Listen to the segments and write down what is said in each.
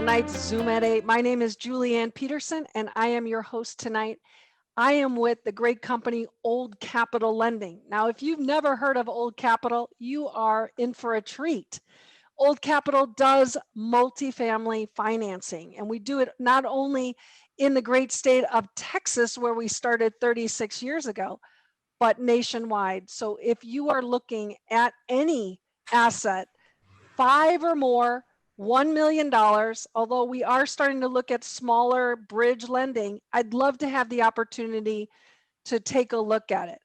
tonight's Zoom at 8. My name is Julianne Peterson, and I am your host tonight. I am with the great company Old Capital Lending. Now, if you've never heard of Old Capital, you are in for a treat. Old Capital does multifamily financing, and we do it not only in the great state of Texas, where we started 36 years ago, but nationwide. So if you are looking at any asset, 5 or more, $1 million, although we are starting to look at smaller bridge lending, I'd love to have the opportunity to take a look at it.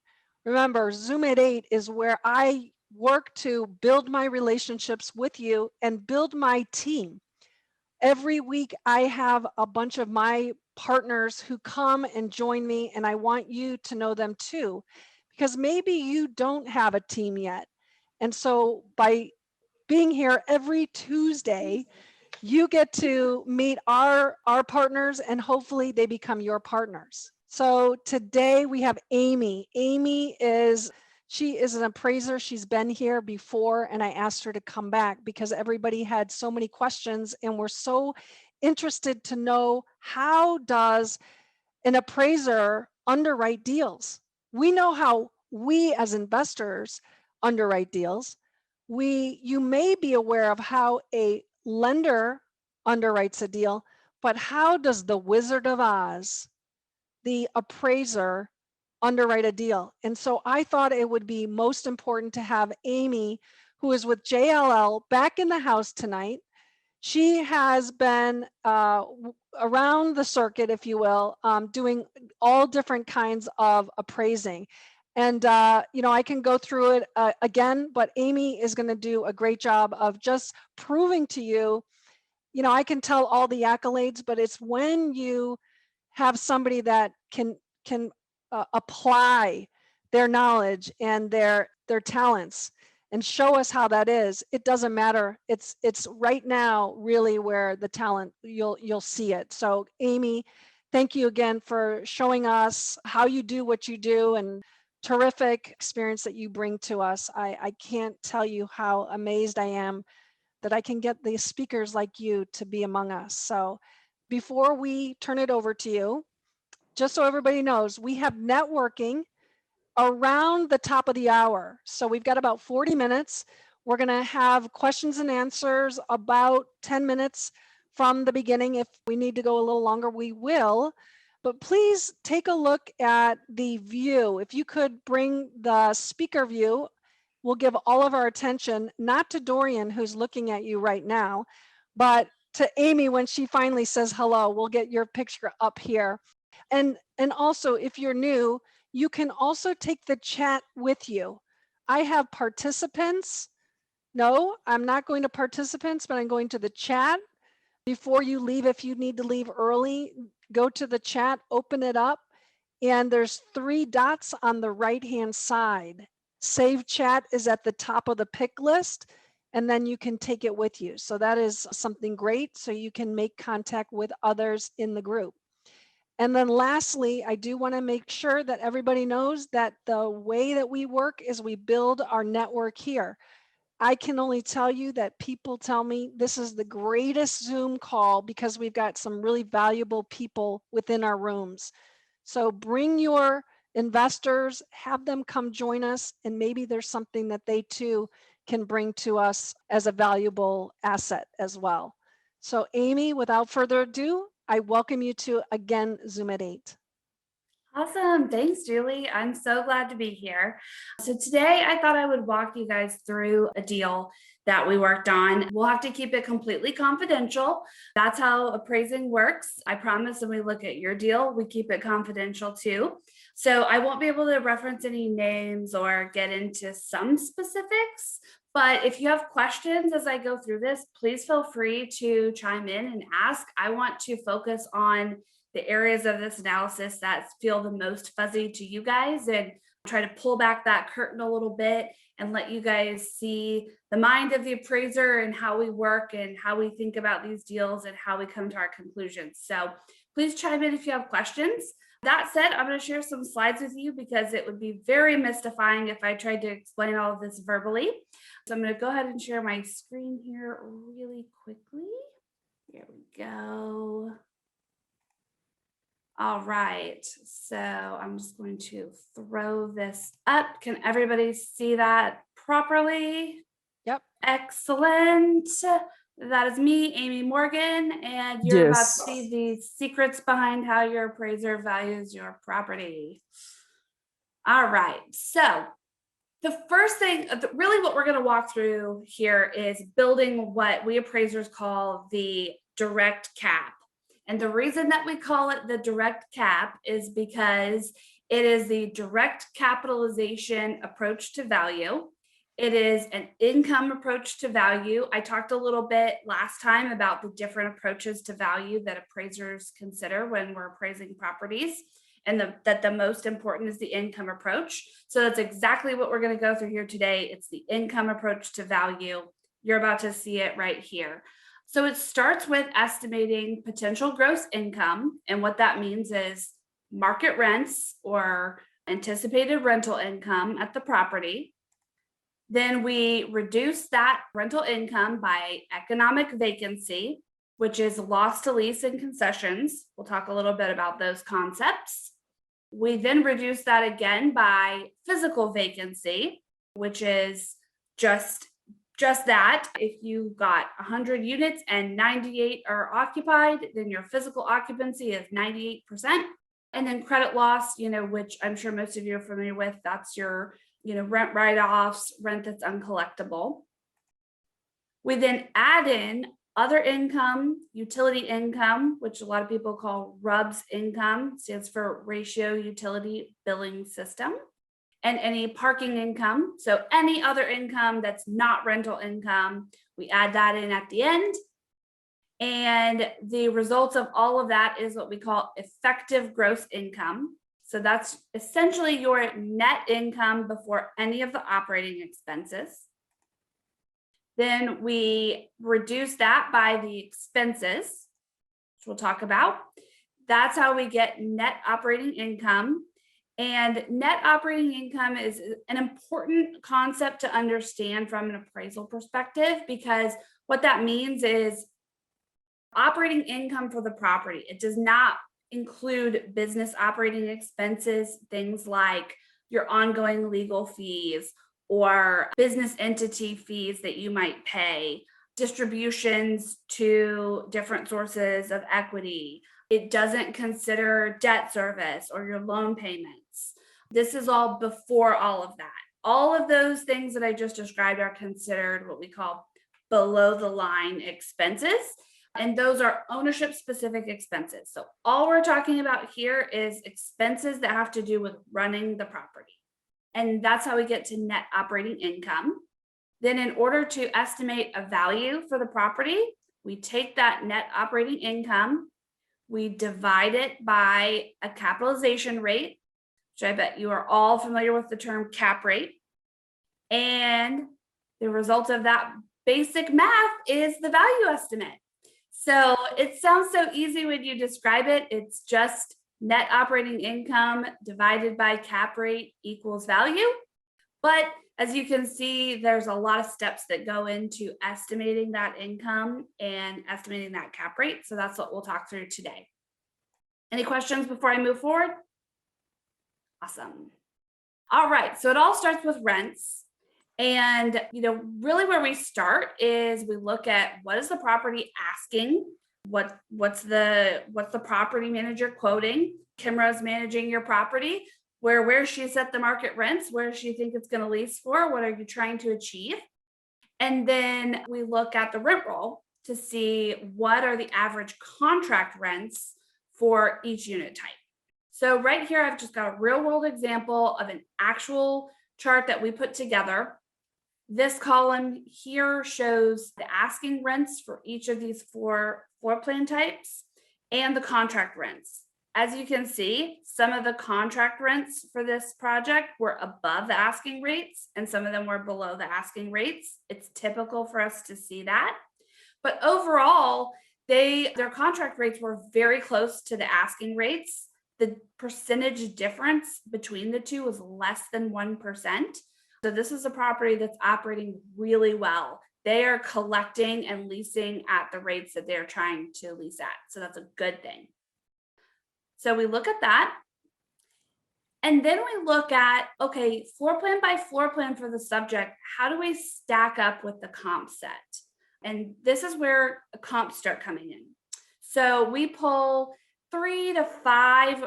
Remember, Zoom at 8 is where I work to build my relationships with you and build my team. Every week, I have a bunch of my partners who come and join me, and I want you to know them too, because maybe you don't have a team yet. And so by being here every Tuesday, you get to meet our partners, and hopefully they become your partners. So today we have Aimee. Aimee she is an appraiser. She's been here before, and I asked her to come back because everybody had so many questions and we're so interested to know, how does an appraiser underwrite deals? We know how we as investors underwrite deals. You may be aware of how a lender underwrites a deal, but how does the Wizard of Oz, the appraiser, underwrite a deal? And so I thought it would be most important to have Aimee, who is with JLL, back in the house tonight. She has been around the circuit, if you will, doing all different kinds of appraising. And, I can go through it again, but Aimee is going to do a great job of just proving to you, I can tell all the accolades, but it's when you have somebody that can apply their knowledge and their talents and show us how that is. It doesn't matter. It's right now really where the talent, you'll see it. So Aimee, thank you again for showing us how you do what you do, and terrific experience that you bring to us. I can't tell you how amazed I am that I can get the speakers like you to be among us. So before we turn it over to you, just so everybody knows, we have networking around the top of the hour. So we've got about 40 minutes. We're going to have questions and answers about 10 minutes from the beginning. If we need to go a little longer, we will. But please take a look at the view. If you could bring the speaker view, we'll give all of our attention, not to Dorian, who's looking at you right now, but to Aimee when she finally says hello. We'll get your picture up here. And also, if you're new, you can also take the chat with you. I have participants. No, I'm not going to participants, but I'm going to the chat. Before you leave, if you need to leave early, go to the chat, open it up, and there's 3 dots on the right-hand side. Save chat is at the top of the pick list, and then you can take it with you. So that is something great, so you can make contact with others in the group. And then lastly, I do want to make sure that everybody knows that the way that we work is we build our network here. I can only tell you that people tell me this is the greatest Zoom call because we've got some really valuable people within our rooms. So bring your investors, have them come join us, and maybe there's something that they too can bring to us as a valuable asset as well. So Aimee, without further ado, I welcome you to, again, Zoom at 8. Awesome. Thanks, Julie. I'm so glad to be here. So today I thought I would walk you guys through a deal that we worked on. We'll have to keep it completely confidential. That's how appraising works. I promise when we look at your deal, we keep it confidential too. So I won't be able to reference any names or get into some specifics. But if you have questions as I go through this, please feel free to chime in and ask. I want to focus on the areas of this analysis that feel the most fuzzy to you guys and try to pull back that curtain a little bit and let you guys see the mind of the appraiser and how we work and how we think about these deals and how we come to our conclusions. So please chime in if you have questions. That said, I'm going to share some slides with you because it would be very mystifying if I tried to explain all of this verbally. So I'm going to go ahead and share my screen here really quickly. Here we go. All right, so I'm just going to throw this up. Can everybody see that properly? Yep. Excellent. That is me, Aimee Morgan, and you're about to Yes. see the secrets behind how your appraiser values your property. All right, so the first thing, really what we're going to walk through here is building what we appraisers call the direct cap. And the reason that we call it the direct cap is because it is the direct capitalization approach to value. It is an income approach to value. I talked a little bit last time about the different approaches to value that appraisers consider when we're appraising properties, and that the most important is the income approach. So that's exactly what we're going to go through here today. It's the income approach to value. You're about to see it right here. So it starts with estimating potential gross income. And what that means is market rents or anticipated rental income at the property. Then we reduce that rental income by economic vacancy, which is loss to lease and concessions. We'll talk a little bit about those concepts. We then reduce that again by physical vacancy, which is just that. If you got 100 units and 98 are occupied, then your physical occupancy is 98%. And then credit loss, which I'm sure most of you are familiar with, that's your, rent write-offs, rent that's uncollectible. We then add in other income, utility income, which a lot of people call RUBS income, stands for Ratio Utility Billing System, and any parking income. So any other income that's not rental income, we add that in at the end. And the results of all of that is what we call effective gross income. So that's essentially your net income before any of the operating expenses. Then we reduce that by the expenses, which we'll talk about. That's how we get net operating income. And net operating income is an important concept to understand from an appraisal perspective, because what that means is operating income for the property. It does not include business operating expenses, things like your ongoing legal fees or business entity fees that you might pay, distributions to different sources of equity. It doesn't consider debt service or your loan payments. This is all before all of that. All of those things that I just described are considered what we call below the line expenses. And those are ownership specific expenses. So all we're talking about here is expenses that have to do with running the property. And that's how we get to net operating income. Then in order to estimate a value for the property, we take that net operating income, we divide it by a capitalization rate, which I bet you are all familiar with the term cap rate. And the result of that basic math is the value estimate. So it sounds so easy when you describe it. It's just net operating income divided by cap rate equals value. But as you can see, there's a lot of steps that go into estimating that income and estimating that cap rate. So that's what we'll talk through today. Any questions before I move forward? Awesome. All right, so it all starts with rents. And, really where we start is we look at what is the property asking? What's the property manager quoting? Kimra's managing your property. Where she set the market rents? Where does she think it's going to lease for? What are you trying to achieve? And then we look at the rent roll to see what are the average contract rents for each unit type. So right here, I've just got a real world example of an actual chart that we put together. This column here shows the asking rents for each of these four floor plan types and the contract rents. As you can see, some of the contract rents for this project were above the asking rates and some of them were below the asking rates. It's typical for us to see that. But overall, their contract rates were very close to the asking rates. The percentage difference between the two was less than 1%. So this is a property that's operating really well. they are collecting and leasing at the rates that they're trying to lease at. So that's a good thing. So we look at that. And then we look at, okay, floor plan by floor plan for the subject, how do we stack up with the comp set? And this is where comps start coming in. So we pull 3 to 5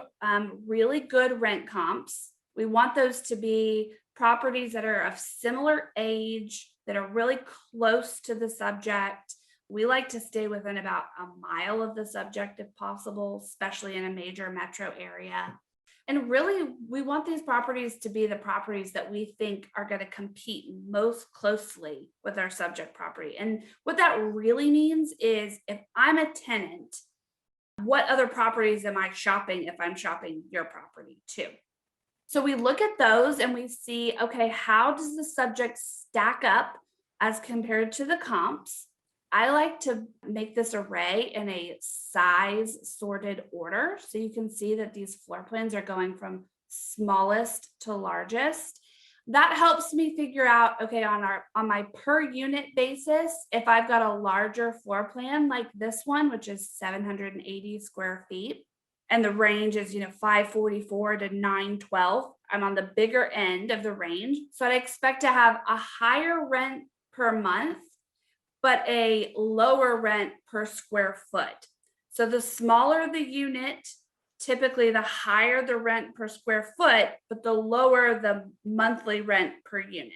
really good rent comps. We want those to be properties that are of similar age, that are really close to the subject. We like to stay within about a mile of the subject if possible, especially in a major metro area. And really, we want these properties to be the properties that we think are going to compete most closely with our subject property. And what that really means is if I'm a tenant, what other properties am I shopping if I'm shopping your property too? So we look at those and we see, okay, how does the subject stack up as compared to the comps? I like to make this array in a size sorted order. So you can see that these floor plans are going from smallest to largest. That helps me figure out, okay, on my per unit basis, if I've got a larger floor plan like this one, which is 780 square feet, and the range is 544 to 912, I'm on the bigger end of the range. So I expect to have a higher rent per month, but a lower rent per square foot. So the smaller the unit, typically the higher the rent per square foot, but the lower the monthly rent per unit.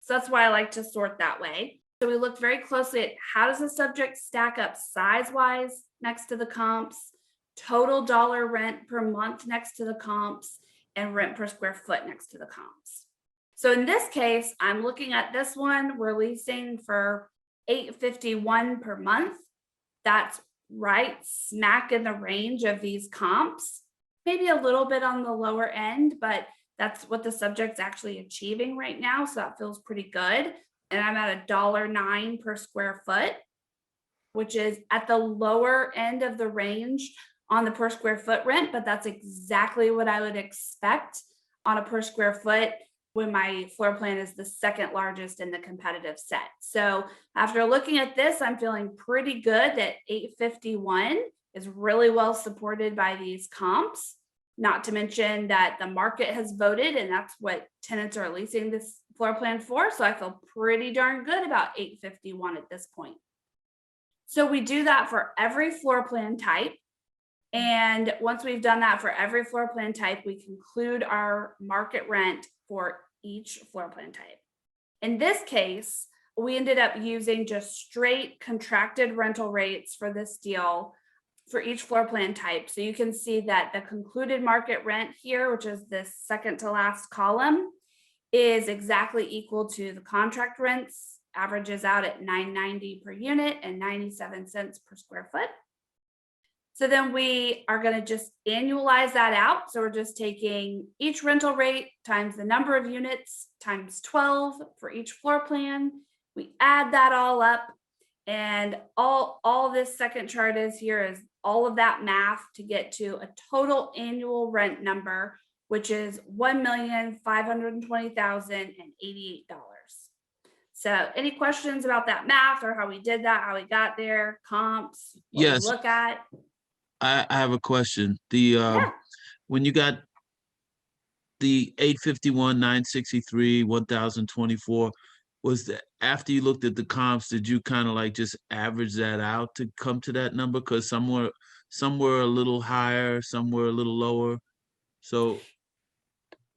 So that's why I like to sort that way. So we look very closely at how does the subject stack up size-wise next to the comps, total dollar rent per month next to the comps, and rent per square foot next to the comps. So in this case, I'm looking at this one, we're leasing for $851 per month. That's right smack in the range of these comps, maybe a little bit on the lower end, but that's what the subject's actually achieving right now. So that feels pretty good. And I'm at $1.09 per square foot, which is at the lower end of the range on the per square foot rent, but that's exactly what I would expect on a per square foot when my floor plan is the second largest in the competitive set. So after looking at this, I'm feeling pretty good that 851 is really well supported by these comps, not to mention that the market has voted and that's what tenants are leasing this floor plan for. So I feel pretty darn good about 851 at this point. So we do that for every floor plan type. And once we've done that for every floor plan type, we conclude our market rent for each floor plan type. In this case, we ended up using just straight contracted rental rates for this deal for each floor plan type. So you can see that the concluded market rent here, which is this second to last column, is exactly equal to the contract rents, averages out at $9.90 per unit and 97 cents per square foot. So then we are going to just annualize that out. So we're just taking each rental rate times the number of units times 12 for each floor plan. We add that all up, and all this second chart is here is all of that math to get to a total annual rent number, which is $1,520,088. So any questions about that math or how we did that, how we got there, comps, what we Yes, look at? I have a question. Yeah. When you got the 851, 963, 1024, was that after you looked at the comps, did you kind of like just average that out to come to that number? Because some were a little higher, some were a little lower. So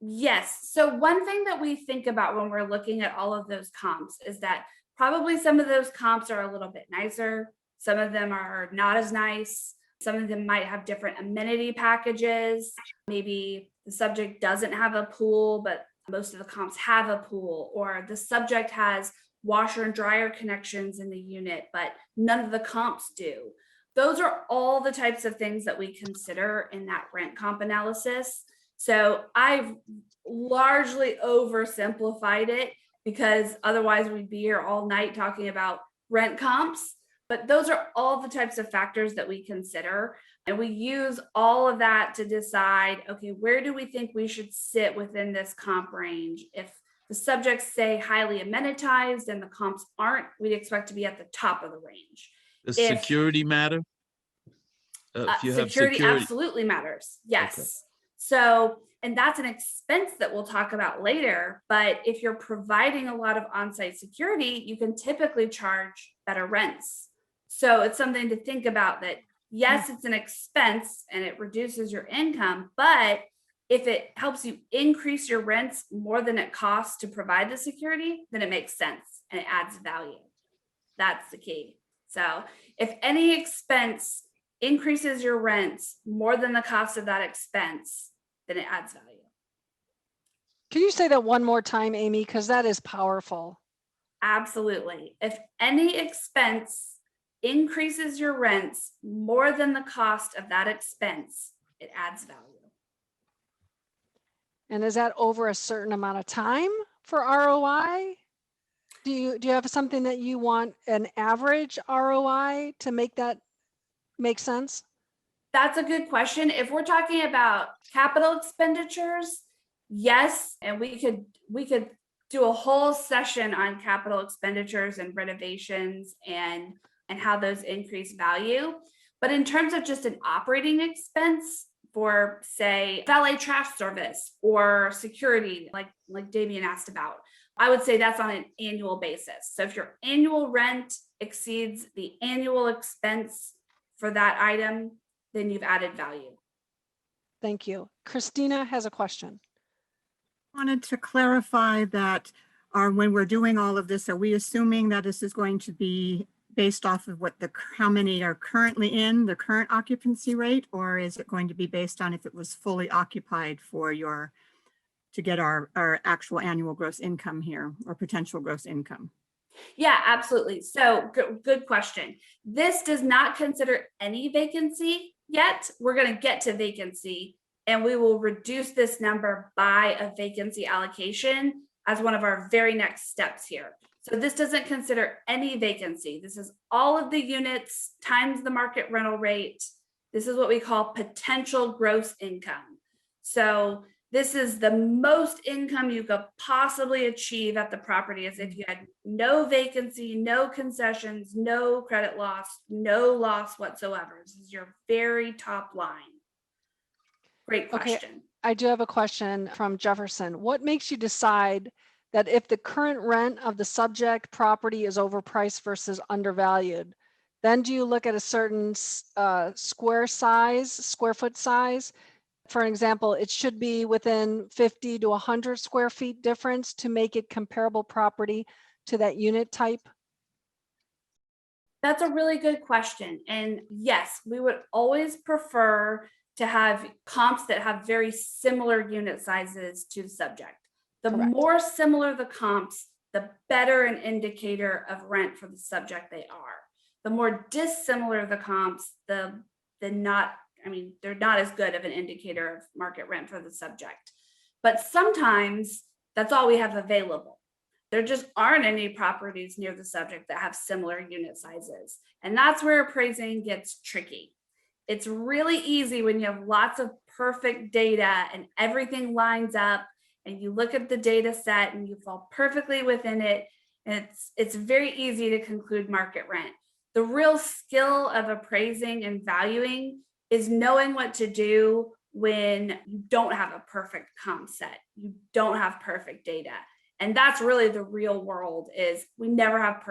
Yes. So one thing that we think about when we're looking at all of those comps is that probably some of those comps are a little bit nicer. Some of them are not as nice. Some of them might have different amenity packages. Maybe the subject doesn't have a pool, but most of the comps have a pool, or the subject has washer and dryer connections in the unit, but none of the comps do. Those are all the types of things that we consider in that rent comp analysis. So I've largely oversimplified it because otherwise we'd be here all night talking about rent comps. But those are all the types of factors that we consider. And we use all of that to decide, okay, where do we think we should sit within this comp range if the subjects say highly amenitized and the comps aren't, we'd expect to be at the top of the range. Does If security matter? If you have security security, absolutely matters. Yes. Okay. So, and that's an expense that we'll talk about later. But if you're providing a lot of on-site security, you can typically charge better rents. So it's something to think about that, yes, it's an expense and it reduces your income, but if it helps you increase your rents more than it costs to provide the security, then it makes sense and it adds value. That's the key. So if any expense increases your rents more than the cost of that expense, then it adds value. Can you say that one more time, Aimee? Because that is powerful. Absolutely. If any expense increases your rents more than the cost of that expense, it adds value. And is that over a certain amount of time for ROI? Do you have something that you want an average ROI to make that make sense? That's a good question. If we're talking about capital expenditures, yes, and we could do a whole session on capital expenditures and renovations and how those increase value. But in terms of just an operating expense for, say, valet trash service or security, like Damian asked about, I would say that's on an annual basis. So if your annual rent exceeds the annual expense for that item, then you've added value. Thank you. Christina has a question. Wanted to clarify that when we're doing all of this, are we assuming that this is going to be based off of how many are currently in the current occupancy rate, or is it going to be based on if it was fully occupied to get our actual annual gross income here, or potential gross income? Yeah, absolutely. So good question. This does not consider any vacancy yet. We're going to get to vacancy and we will reduce this number by a vacancy allocation as one of our very next steps here. So this doesn't consider any vacancy. This is all of the units times the market rental rate. This is what we call potential gross income. So this is the most income you could possibly achieve at the property, as if you had no vacancy, no concessions, no credit loss, no loss whatsoever. This is your very top line. Great question. Okay, I do have a question from Jefferson. What makes you decide that if the current rent of the subject property is overpriced versus undervalued, then do you look at a certain square foot size? For example, it should be within 50 to 100 square feet difference to make it comparable property to that unit type? That's a really good question. And yes, we would always prefer to have comps that have very similar unit sizes to the subject. The Correct. more similar the comps, the better an indicator of rent for the subject they are. The more dissimilar the comps, they're not as good of an indicator of market rent for the subject. But sometimes that's all we have available. There just aren't any properties near the subject that have similar unit sizes. And that's where appraising gets tricky. It's really easy when you have lots of perfect data and everything lines up and you look at the data set and you fall perfectly within it. And it's very easy to conclude market rent. The real skill of appraising and valuing is knowing what to do when you don't have a perfect comp set, you don't have perfect data. And that's really the real world, is we never have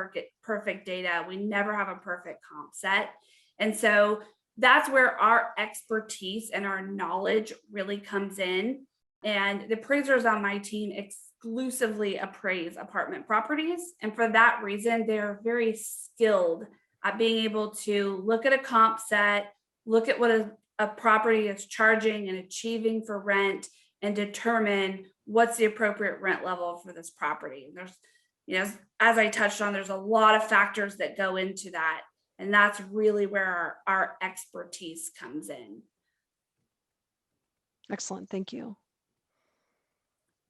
perfect data. We never have a perfect comp set. And so that's where our expertise and our knowledge really comes in. And the appraisers on my team exclusively appraise apartment properties. And for that reason, they're very skilled at being able to look at a comp set, look at what a property is charging and achieving for rent, and determine what's the appropriate rent level for this property. And there's, as I touched on, there's a lot of factors that go into that. And that's really where our expertise comes in. Excellent, thank you.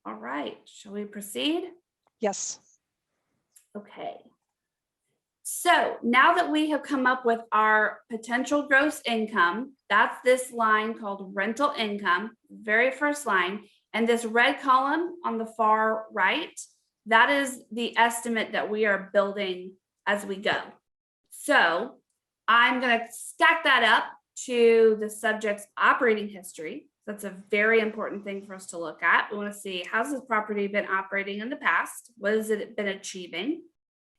All right, shall we proceed? Yes. Okay. So now that we have come up with our potential gross income, that's this line called rental income, very first line. And this red column on the far right, that is the estimate that we are building as we go. So I'm going to stack that up to the subject's operating history. That's a very important thing for us to look at. We want to see, how's this property been operating in the past? What has it been achieving?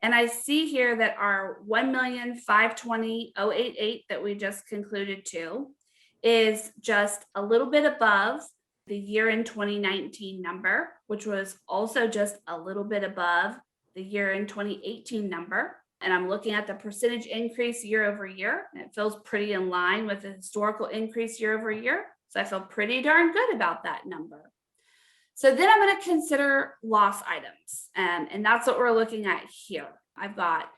And I see here that our 1,520,088 that we just concluded to is just a little bit above the year in 2019 number, which was also just a little bit above the year in 2018 number. And I'm looking at the percentage increase year over year, and it feels pretty in line with the historical increase year over year. So I feel pretty darn good about that number. So then I'm going to consider loss items, and that's what we're looking at here. I've got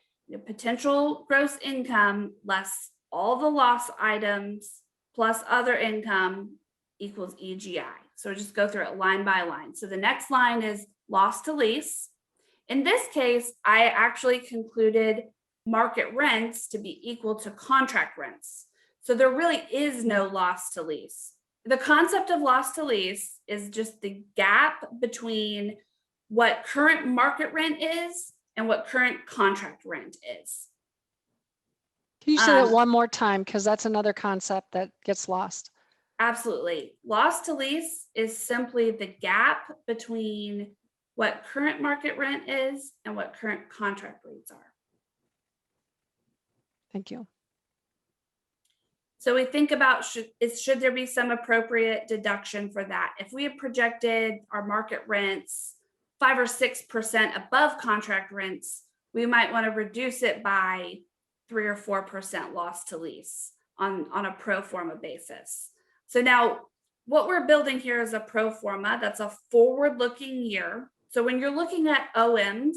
potential gross income less all the loss items plus other income equals EGI. So we'll just go through it line by line. So the next line is loss to lease. In this case, I actually concluded market rents to be equal to contract rents. So there really is no loss to lease. The concept of loss to lease is just the gap between what current market rent is and what current contract rent is. Can you say that one more time? Because that's another concept that gets lost. Absolutely. Loss to lease is simply the gap between what current market rent is and what current contract rates are. Thank you. So we think about, should there be some appropriate deduction for that? If we have projected our market rents 5 or 6% above contract rents, we might want to reduce it by 3 or 4% loss to lease on a pro forma basis. So now what we're building here is a pro forma. That's a forward-looking year. So when you're looking at OMs,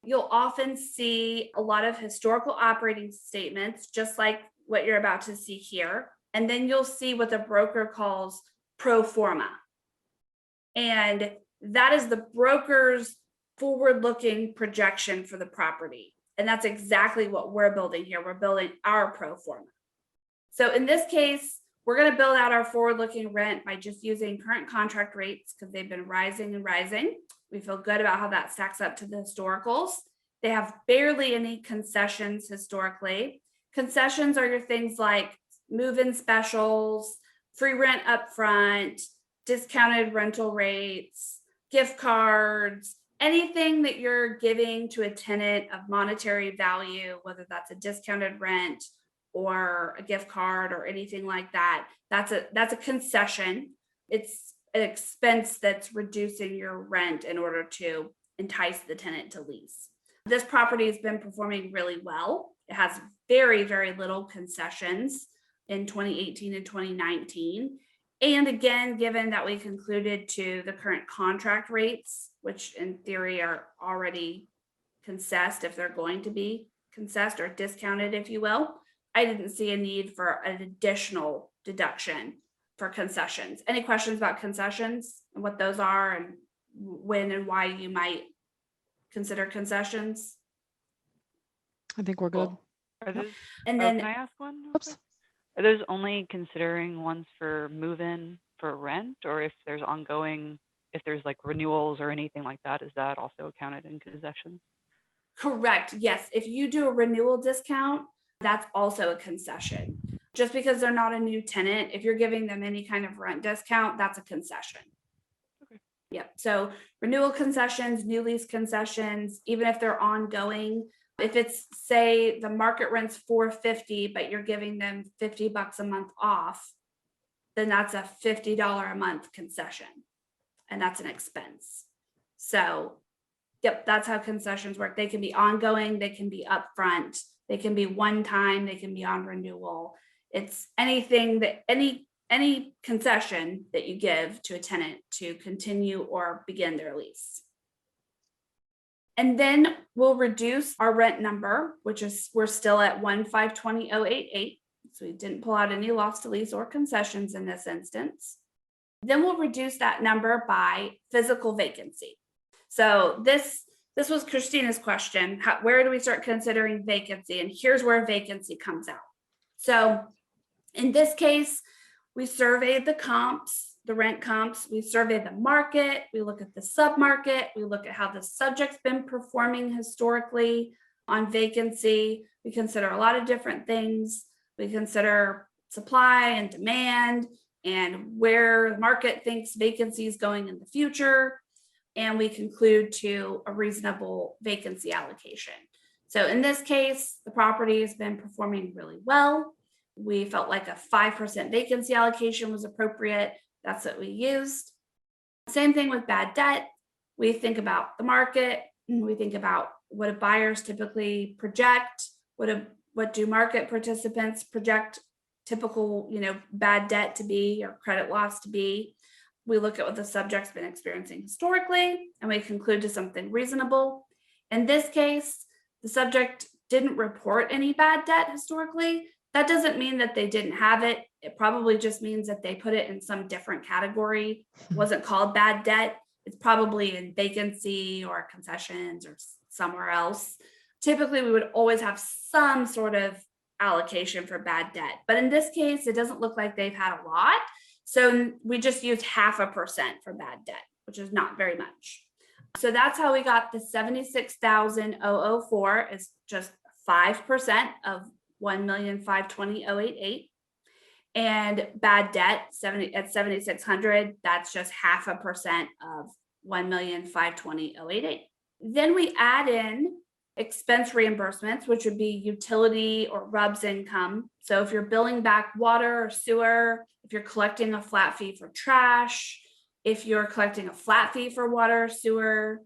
you'll often see a lot of historical operating statements, just like what you're about to see here. And then you'll see what the broker calls pro forma. And that is the broker's forward-looking projection for the property. And that's exactly what we're building here. We're building our pro forma. So in this case, we're going to build out our forward-looking rent by just using current contract rates because they've been rising and rising. We feel good about how that stacks up to the historicals. They have barely any concessions historically. Concessions are your things like move-in specials, free rent upfront, discounted rental rates, gift cards, anything that you're giving to a tenant of monetary value, whether that's a discounted rent or a gift card or anything like that. That's a concession. It's an expense that's reducing your rent in order to entice the tenant to lease. This property has been performing really well. It has very, very little concessions in 2018 and 2019. And again, given that we concluded to the current contract rates, which in theory are already concessed if they're going to be concessed or discounted, if you will, I didn't see a need for an additional deduction for concessions. Any questions about concessions and what those are and when and why you might consider concessions? I think we're good. Are those, And then can I ask one? real Oops. quick? Are those only considering ones for move-in for rent, or if there's ongoing, if there's like renewals or anything like that, is that also counted in concessions? correct. Yes. If you do a renewal discount, that's also a concession. Just because they're not a new tenant, if you're giving them any kind of rent discount, that's a concession. Okay. Yep. So renewal concessions, new lease concessions, even if they're ongoing, if it's say the market rent's $450, but you're giving them $50 a month off, then that's a $50 a month concession. And that's an expense. So, yep, that's how concessions work. They can be ongoing, they can be upfront, they can be one time, they can be on renewal. It's anything that any concession that you give to a tenant to continue or begin their lease. And then we'll reduce our rent number, which is we're still at 1,520,088. So we didn't pull out any loss to lease or concessions in this instance. Then we'll reduce that number by physical vacancy. So this was Christina's question. Where do we start considering vacancy? And here's where vacancy comes out. So in this case, we surveyed the comps the rent comps, we survey the market, we look at the submarket, we look at how the subject's been performing historically on vacancy. We consider a lot of different things. We consider supply and demand and where the market thinks vacancy is going in the future. And we conclude to a reasonable vacancy allocation. So in this case, the property has been performing really well. We felt like a 5% vacancy allocation was appropriate. That's what we used. Same thing with bad debt. We think about the market. We think about what do buyers typically project? What do market participants project typical, bad debt to be or credit loss to be? We look at what the subject's been experiencing historically, and we conclude to something reasonable. In this case, the subject didn't report any bad debt historically. That doesn't mean that they didn't have it. It probably just means that they put it in some different category. It wasn't called bad debt. It's probably in vacancy or concessions or somewhere else. Typically, we would always have some sort of allocation for bad debt. But in this case, it doesn't look like they've had a lot. So we just used 0.5% for bad debt, which is not very much. So that's how we got the 76,004 is just 5% of 1,520,088. And bad debt at 7,600, that's just 0.5% of 1,520,088. Then we add in expense reimbursements, which would be utility or RUBS income. So if you're billing back water or sewer, if you're collecting a flat fee for trash, if you're collecting a flat fee for water or sewer,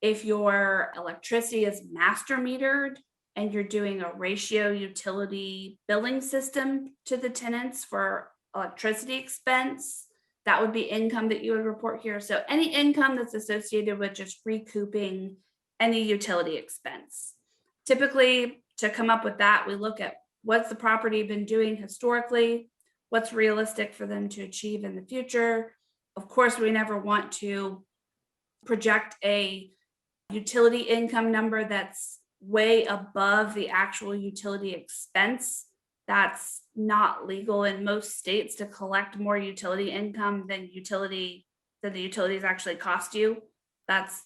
if your electricity is master metered and you're doing a ratio utility billing system to the tenants for electricity expense, that would be income that you would report here. So any income that's associated with just recouping any utility expense. Typically, to come up with that, we look at what's the property been doing historically, what's realistic for them to achieve in the future. Of course, we never want to project a utility income number that's way above the actual utility expense. That's not legal in most states to collect more utility income than the utilities actually cost you. That's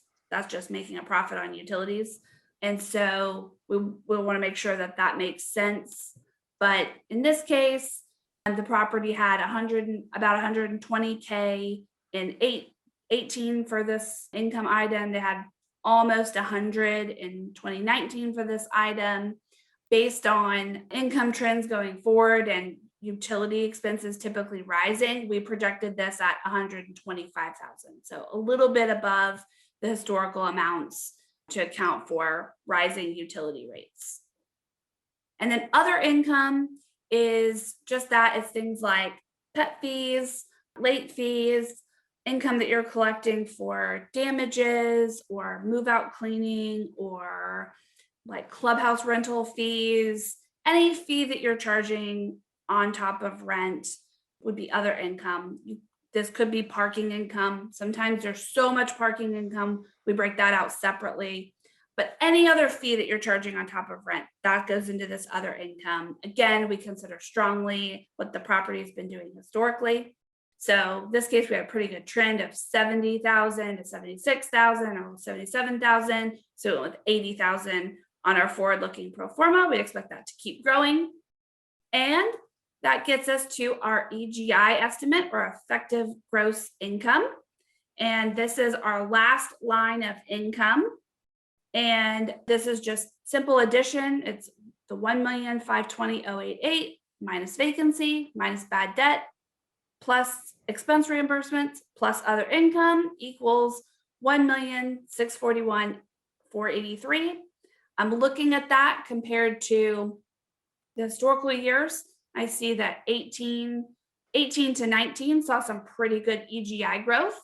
just making a profit on utilities. And so we'll want to make sure that that makes sense. But in this case, the property had about 120K in 18 for this income item. They had almost 100 in 2019 for this item. Based on income trends going forward and utility expenses typically rising, we projected this at 125,000. So a little bit above the historical amounts to account for rising utility rates. And then other income is just that. It's things like pet fees, late fees, income that you're collecting for damages or move out cleaning or like clubhouse rental fees. Any fee that you're charging on top of rent would be other income. This could be parking income. Sometimes there's so much parking income, we break that out separately. But any other fee that you're charging on top of rent, that goes into this other income. Again, we consider strongly what the property has been doing historically. So in this case, we have a pretty good trend of 70,000 to 76,000 or 77,000. So with 80,000 on our forward-looking pro forma, we expect that to keep growing. And that gets us to our EGI estimate, or effective gross income. And this is our last line of income. And this is just simple addition. It's the 1,520,088 minus vacancy, minus bad debt, plus expense reimbursements, plus other income equals 1,641,483. I'm looking at that compared to the historical years. I see that 18 to 19 saw some pretty good EGI growth.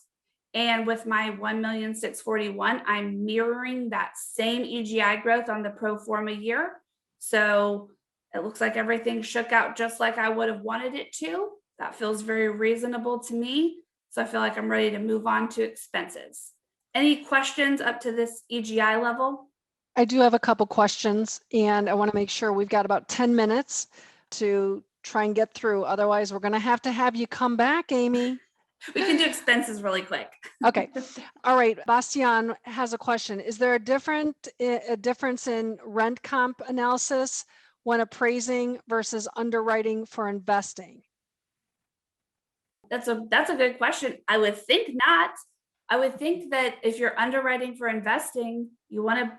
And with my 1,641,000, I'm mirroring that same EGI growth on the pro forma year. So it looks like everything shook out just like I would have wanted it to. That feels very reasonable to me. So I feel like I'm ready to move on to expenses. Any questions up to this EGI level? I do have a couple questions, and I want to make sure we've got about 10 minutes to try and get through. Otherwise, we're going to have you come back, Aimee. We can do expenses really quick. Okay. All right. Bastian has a question. Is there a difference in rent comp analysis when appraising versus underwriting for investing? That's a good question. I would think not. I would think that if you're underwriting for investing, you want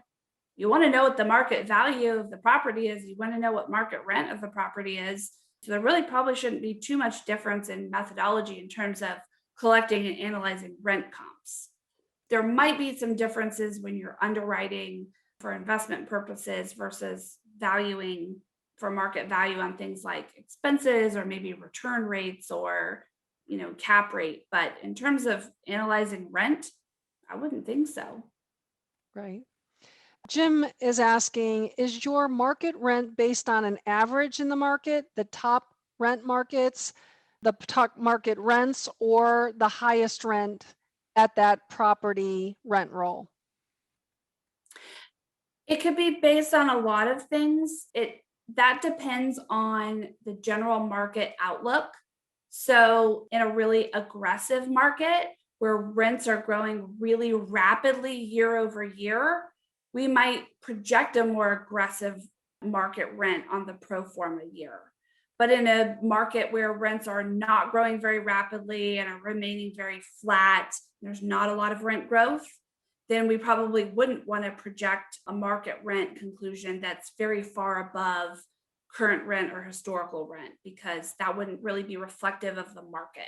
to know what the market value of the property is. You want to know what market rent of the property is. So there really probably shouldn't be too much difference in methodology in terms of collecting and analyzing rent comps. There might be some differences when you're underwriting for investment purposes versus valuing for market value on things like expenses or maybe return rates or cap rate. But in terms of analyzing rent, I wouldn't think so. Right. Jim is asking, is your market rent based on an average in the market, the top rent markets, the top market rents, or the highest rent at that property rent roll? It could be based on a lot of things. That depends on the general market outlook. So in a really aggressive market where rents are growing really rapidly year over year, we might project a more aggressive market rent on the pro forma year. But in a market where rents are not growing very rapidly and are remaining very flat, there's not a lot of rent growth, then we probably wouldn't want to project a market rent conclusion that's very far above current rent or historical rent, because that wouldn't really be reflective of the market.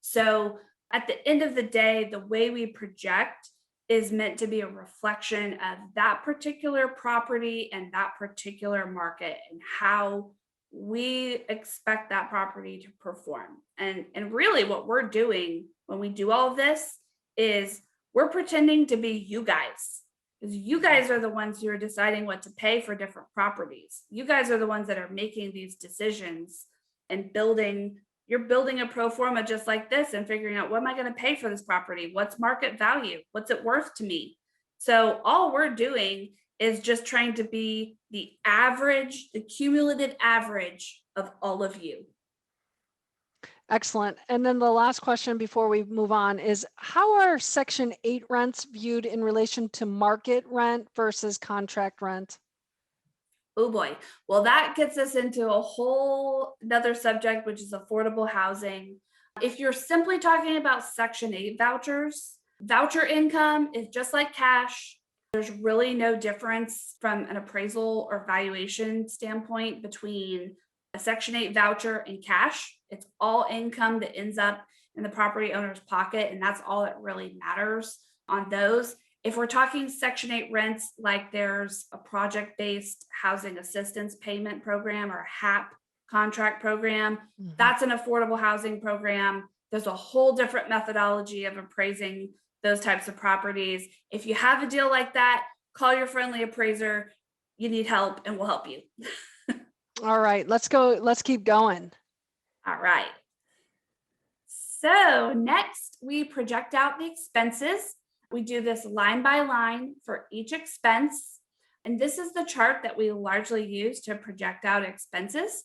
So at the end of the day, the way we project is meant to be a reflection of that particular property and that particular market and how we expect that property to perform. And really what we're doing when we do all of this is we're pretending to be you guys. Because you guys are the ones who are deciding what to pay for different properties. You guys are the ones that are making these decisions and you're building a pro forma just like this and figuring out, what am I going to pay for this property? What's market value? What's it worth to me? So all we're doing is just trying to be the average, the cumulative average of all of you. Excellent. And then the last question before we move on is, how are Section 8 rents viewed in relation to market rent versus contract rent? Oh boy. Well, that gets us into a whole another subject, which is affordable housing. If you're simply talking about Section 8 vouchers, voucher income is just like cash. There's really no difference from an appraisal or valuation standpoint between a Section 8 voucher and cash. It's all income that ends up in the property owner's pocket, and that's all that really matters on those. If we're talking Section 8 rents, like there's a project-based housing assistance payment program or HAP contract program, that's an affordable housing program. There's a whole different methodology of appraising those types of properties. If you have a deal like that, call your friendly appraiser. You need help and we'll help you. All right, let's go. Let's keep going. All right. So next we project out the expenses. We do this line by line for each expense. And this is the chart that we largely use to project out expenses.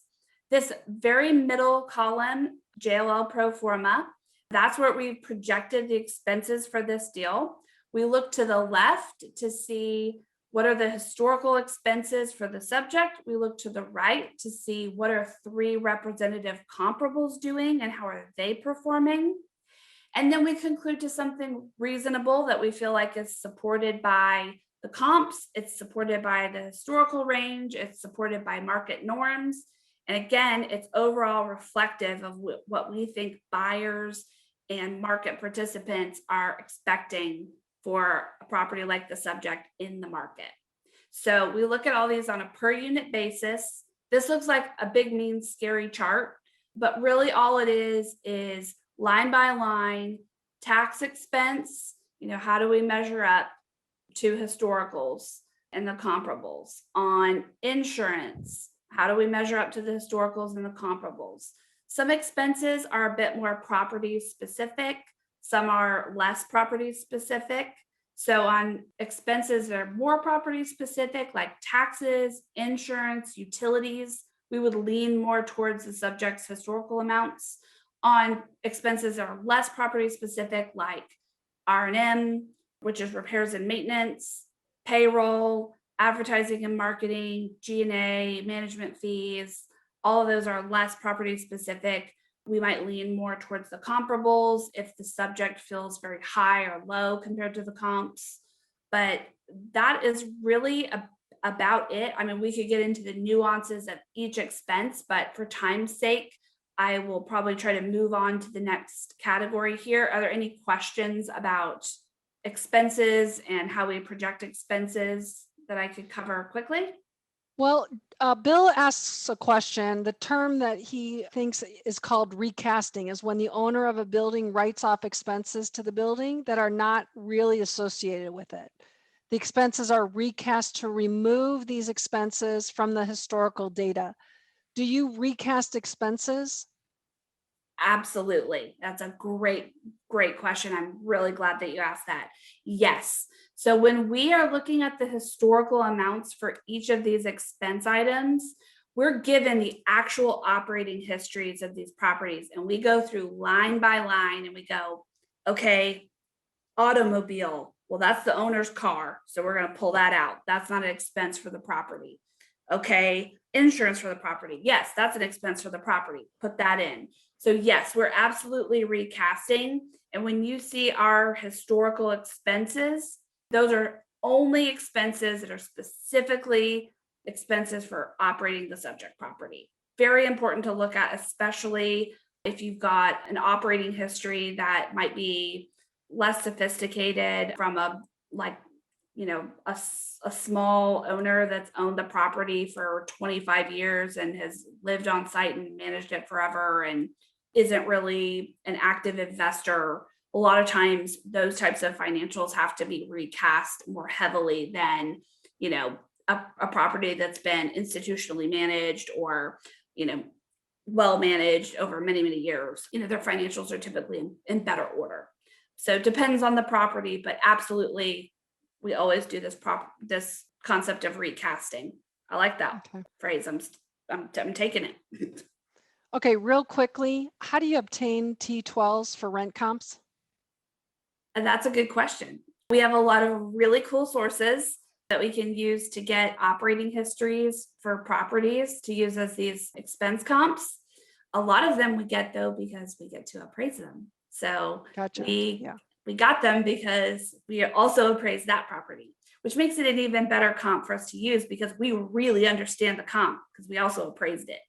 This very middle column, JLL pro forma, that's where we projected the expenses for this deal. We look to the left to see what are the historical expenses for the subject. We look to the right to see what are 3 representative comparables doing and how are they performing. And then we conclude to something reasonable that we feel like is supported by the comps, it's supported by the historical range, it's supported by market norms. And again, it's overall reflective of what we think buyers and market participants are expecting for a property like the subject in the market. So we look at all these on a per unit basis. This looks like a big, mean, scary chart, but really all it is line by line, tax expense, how do we measure up to historicals and the comparables? On insurance, how do we measure up to the historicals and the comparables? Some expenses are a bit more property specific. Some are less property specific. So on expenses that are more property specific, like taxes, insurance, utilities, we would lean more towards the subject's historical amounts. on expenses that are less property specific, like R&M, which is repairs and maintenance, payroll, advertising and marketing, G&A, management fees. All of those are less property specific. We might lean more towards the comparables if the subject feels very high or low compared to the comps. But that is really about it. I mean, we could get into the nuances of each expense, but for time's sake, I will probably try to move on to the next category here. Are there any questions about expenses and how we project expenses that I could cover quickly? Well, Bill asks a question. The term that he thinks is called recasting is when the owner of a building writes off expenses to the building that are not really associated with it. The expenses are recast to remove these expenses from the historical data. Do you recast expenses? Absolutely. That's a great question. I'm really glad that you asked that. Yes. So when we are looking at the historical amounts for each of these expense items, we're given the actual operating histories of these properties, and we go through line by line and we go, okay, automobile. Well, that's the owner's car. So we're going to pull that out. That's not an expense for the property. Okay. Insurance for the property. Yes, that's an expense for the property. Put that in. So yes, we're absolutely recasting. And when you see our historical expenses, those are only expenses that are specifically expenses for operating the subject property. Very important to look at, especially if you've got an operating history that might be less sophisticated from a small owner that's owned the property for 25 years and has lived on site and managed it forever and isn't really an active investor. A lot of times those types of financials have to be recast more heavily than, a property that's been institutionally managed or, well managed over many, many years. Their financials are typically in better order. So it depends on the property, but absolutely, we always do this concept of recasting. I like that phrase. I'm taking it. Okay, real quickly, how do you obtain T12s for rent comps? And that's a good question. We have a lot of really cool sources that we can use to get operating histories for properties to use as these expense comps. A lot of them we get though because we get to appraise them. So Gotcha. we got them because we also appraised that property, which makes it an even better comp for us to use because we really understand the comp because we also appraised it.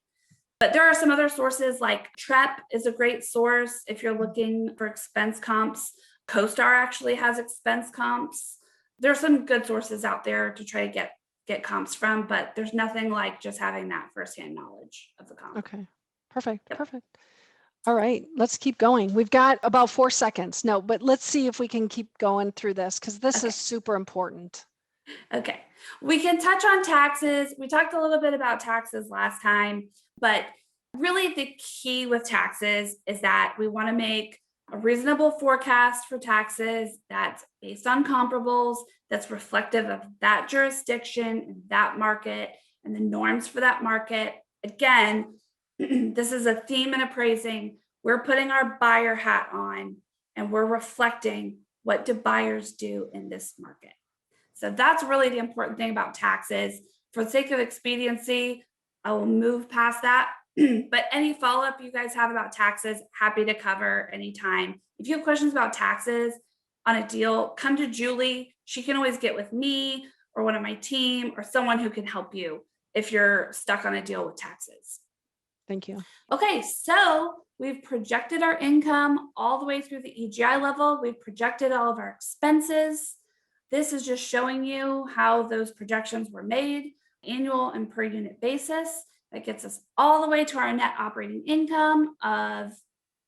But there are some other sources like TREP is a great source if you're looking for expense comps. CoStar actually has expense comps. There's some good sources out there to try to get comps from, but there's nothing like just having that firsthand knowledge of the comp. Okay, perfect, perfect. All right, let's keep going. We've got about 4 seconds. No, but let's see if we can keep going through this because this is super important. Okay, we can touch on taxes. We talked a little bit about taxes last time, but really the key with taxes is that we want to make a reasonable forecast for taxes that's based on comparables, that's reflective of that jurisdiction and that market and the norms for that market. Again, this is a theme in appraising. We're putting our buyer hat on and we're reflecting what do buyers do in this market. So that's really the important thing about taxes. For the sake of expediency, I will move past that. But any follow-up you guys have about taxes, happy to cover anytime. If you have questions about taxes on a deal, come to Julie. She can always get with me or one of my team or someone who can help you if you're stuck on a deal with taxes. Thank you. Okay, so we've projected our income all the way through the EGI level. We've projected all of our expenses. This is just showing you how those projections were made, annual and per unit basis. That gets us all the way to our net operating income of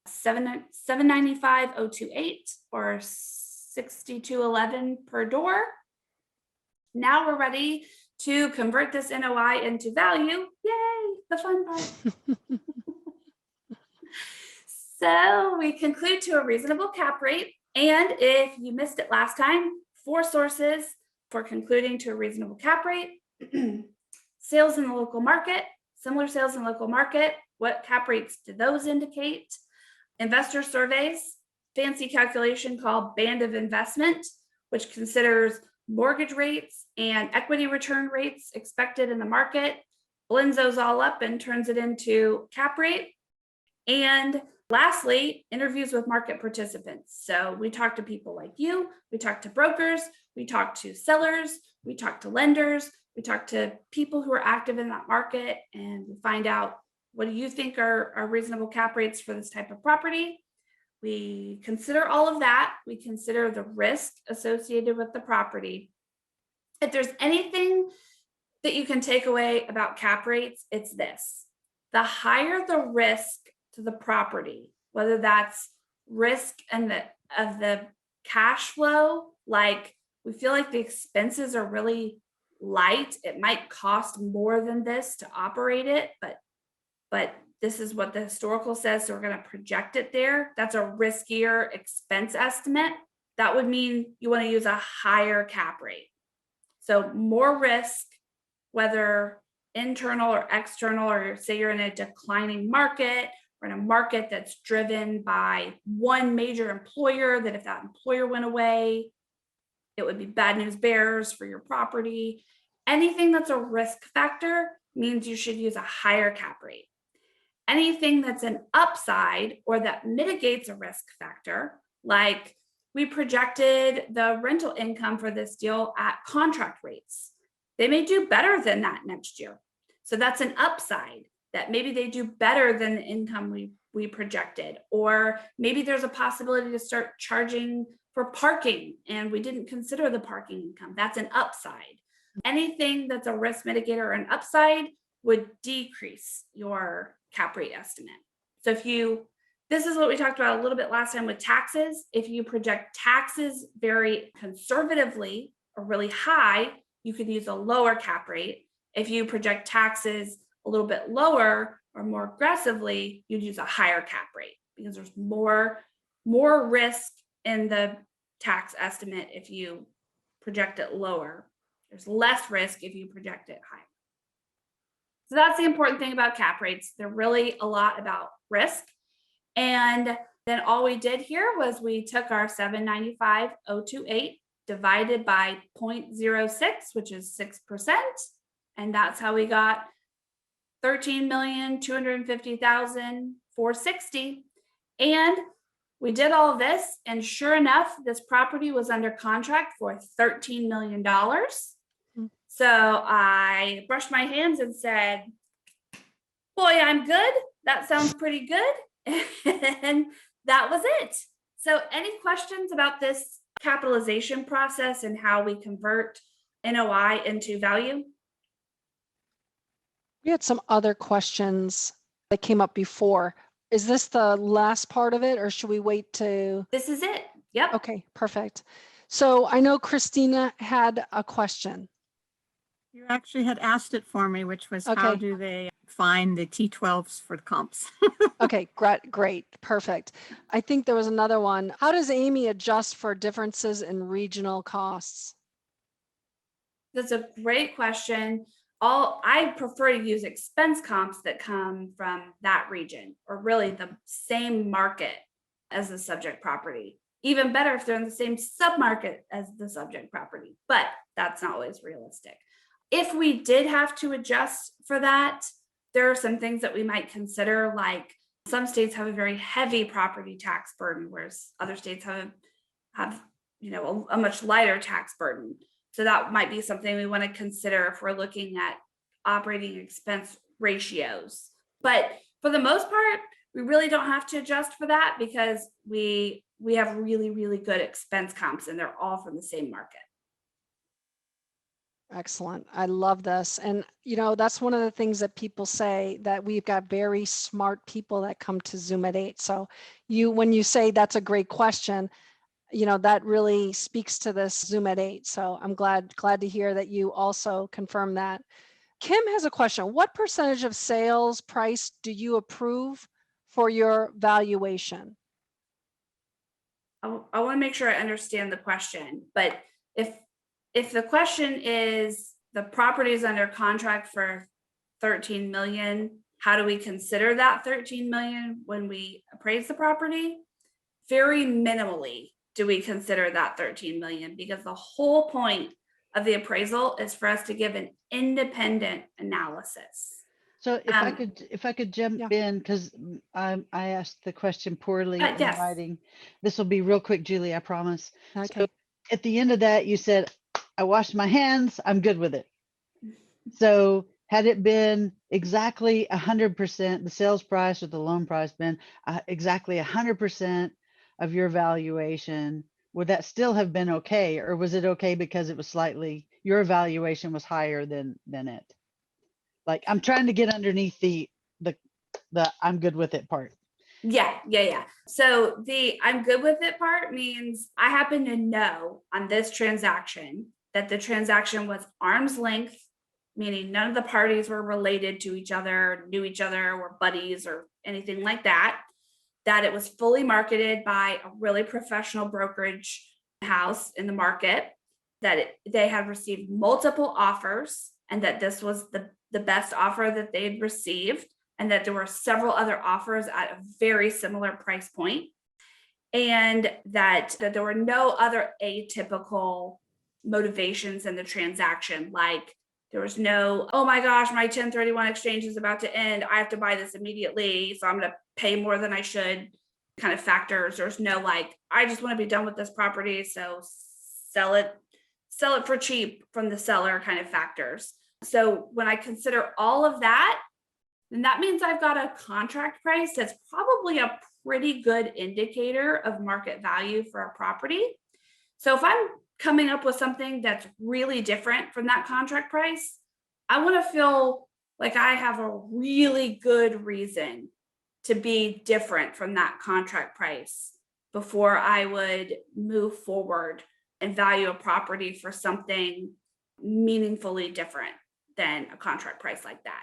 $795,028 or $62.11 per door. Now we're ready to convert this NOI into value. Yay, the fun part. So we conclude to a reasonable cap rate. And if you missed it last time, 4 sources for concluding to a reasonable cap rate. Sales in the local market, similar sales in the local market. What cap rates do those indicate? investor surveys, fancy calculation called band of investment, which considers mortgage rates and equity return rates expected in the market, blends those all up and turns it into cap rate. And lastly, interviews with market participants. So we talk to people like you, we talk to brokers, we talk to sellers, we talk to lenders, we talk to people who are active in that market, and we find out, what do you think are reasonable cap rates for this type of property? We consider all of that. We consider the risk associated with the property. If there's anything that you can take away about cap rates, it's this: the higher the risk to the property, whether that's risk and of the cash flow, like we feel like the expenses are really light, it might cost more than this to operate it, but this is what the historical says, so we're going to project it there. That's a riskier expense estimate. That would mean you want to use a higher cap rate. So more risk, whether internal or external, or say you're in a declining market, or in a market that's driven by one major employer, that if that employer went away, it would be bad news bears for your property. Anything that's a risk factor means you should use a higher cap rate. Anything that's an upside or that mitigates a risk factor, like we projected the rental income for this deal at contract rates. They may do better than that next year. So that's an upside, that maybe they do better than the income we projected. Or maybe there's a possibility to start charging for parking and we didn't consider the parking income. That's an upside. Anything that's a risk mitigator or an upside would decrease your cap rate estimate. So this is what we talked about a little bit last time with taxes. If you project taxes very conservatively or really high, you could use a lower cap rate. If you project taxes a little bit lower or more aggressively, you'd use a higher cap rate, because there's more risk in the tax estimate if you project it lower. There's less risk if you project it higher. So that's the important thing about cap rates. They're really a lot about risk. And then all we did here was we took our 795,028 divided by 0.06, which is 6%. And that's how we got 13,250,460. And we did all of this, and sure enough, this property was under contract for $13 million. So I brushed my hands and said, boy, I'm good. That sounds pretty good. And that was it. So any questions about this capitalization process and how we convert NOI into value? We had some other questions that came up before. Is this the last part of it, or should we wait to? This is it. Yep. Okay, perfect. So I know Christina had a question. You actually had asked it for me, which was how Okay. do they find the T12s for the comps? Okay, great, perfect. I think there was another one. How does Aimee adjust for differences in regional costs? That's a great question. I prefer to use expense comps that come from that region, or really the same market as the subject property. Even better if they're in the same submarket as the subject property, but that's not always realistic. If we did have to adjust for that, there are some things that we might consider, like some states have a very heavy property tax burden, whereas other states have a much lighter tax burden. So that might be something we want to consider if we're looking at operating expense ratios. But for the most part, we really don't have to adjust for that, because we have really, really good expense comps, and they're all from the same market. Excellent. I love this. And, that's one of the things that people say, that we've got very smart people that come to Zoom at 8. So when you say that's a great question, that really speaks to this Zoom at 8. So I'm glad to hear that you also confirm that. Kim has a question. What percentage of sales price do you approve for your valuation? I want to make sure I understand the question, but if the question is the property is under contract for 13 million, how do we consider that 13 million when we appraise the property? Very minimally do we consider that 13 million, because the whole point of the appraisal is for us to give an independent analysis. So if I could jump Yeah. in, because I asked the question poorly in Yes. writing. This will be real quick, Julie, I promise. Okay. So at the end of that, you said, I washed my hands, I'm good with it. So had it been exactly 100%, the sales price or the loan price been exactly 100% of your valuation, would that still have been okay? Or was it okay because it was slightly, your evaluation was higher than it? Like, I'm trying to get underneath the I'm good with it part. Yeah. So the I'm good with it part means I happen to know on this transaction that the transaction was arm's length, meaning none of the parties were related to each other, knew each other, were buddies or anything like that. That it was fully marketed by a really professional brokerage house in the market, that they had received multiple offers, and that this was the best offer that they'd received, and that there were several other offers at a very similar price point, and that there were no other atypical motivations in the transaction. Like, there was no, oh my gosh, my 1031 exchange is about to end, I have to buy this immediately, so I'm going to pay more than I should kind of factors. There's no like, I just want to be done with this property, so sell it for cheap from the seller kind of factors. So when I consider all of that, then that means I've got a contract price that's probably a pretty good indicator of market value for a property. So if I'm coming up with something that's really different from that contract price, I want to feel like I have a really good reason to be different from that contract price before I would move forward and value a property for something meaningfully different than a contract price like that.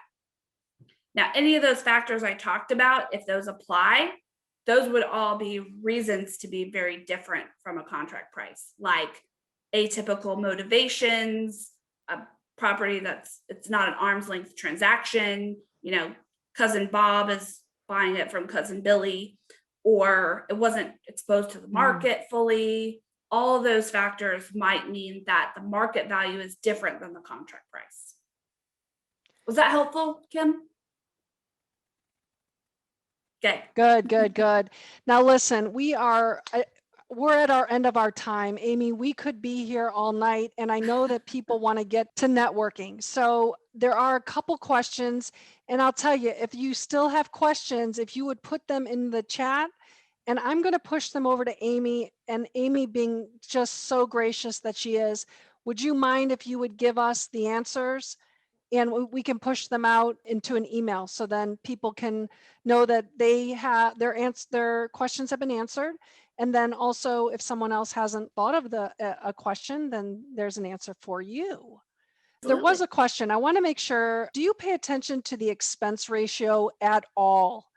Now, any of those factors I talked about, if those apply, those would all be reasons to be very different from a contract price, like atypical motivations, a property it's not an arm's length transaction, cousin Bob is buying it from cousin Billy, or it wasn't exposed to the market fully. All of those factors might mean that the market value is different than the contract price. Was that helpful, Kim? Okay. Good. Now listen, we're at our end of our time. Aimee, we could be here all night, and I know that people want to get to networking. So there are a couple questions, and I'll tell you, if you still have questions, if you would put them in the chat, and I'm going to push them over to Aimee, and Aimee, being just so gracious that she is, would you mind if you would give us the answers? And we can push them out into an email, so then people can know that they have their questions have been answered. And then also, if someone else hasn't thought of a question, then there's an answer for you. There was a question. I want to make sure, do you pay attention to the expense ratio at all?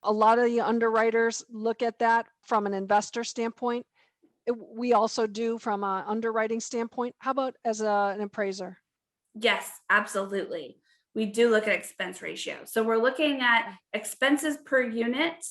A lot of the underwriters look at that from an investor standpoint. We also do from an underwriting standpoint. How about as an appraiser? Yes, absolutely. We do look at expense ratio. So we're looking at expenses per unit,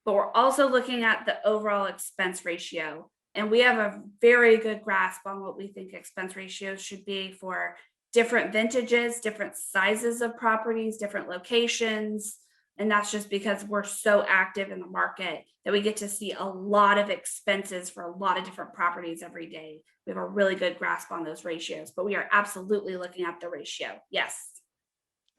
but we're also looking at the overall expense ratio. And we have a very good grasp on what we think expense ratios should be for different vintages, different sizes of properties, different locations. And that's just because we're so active in the market that we get to see a lot of expenses for a lot of different properties every day. We have a really good grasp on those ratios, but we are absolutely looking at the ratio. Yes.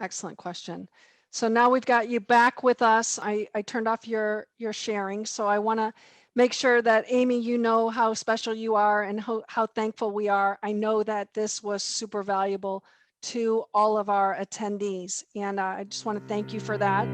Excellent question. So now we've got you back with us. I turned off your sharing. So I want to make sure that, Aimee, you know how special you are and how thankful we are. I know that this was super valuable to all of our attendees, and I just want to thank you for that.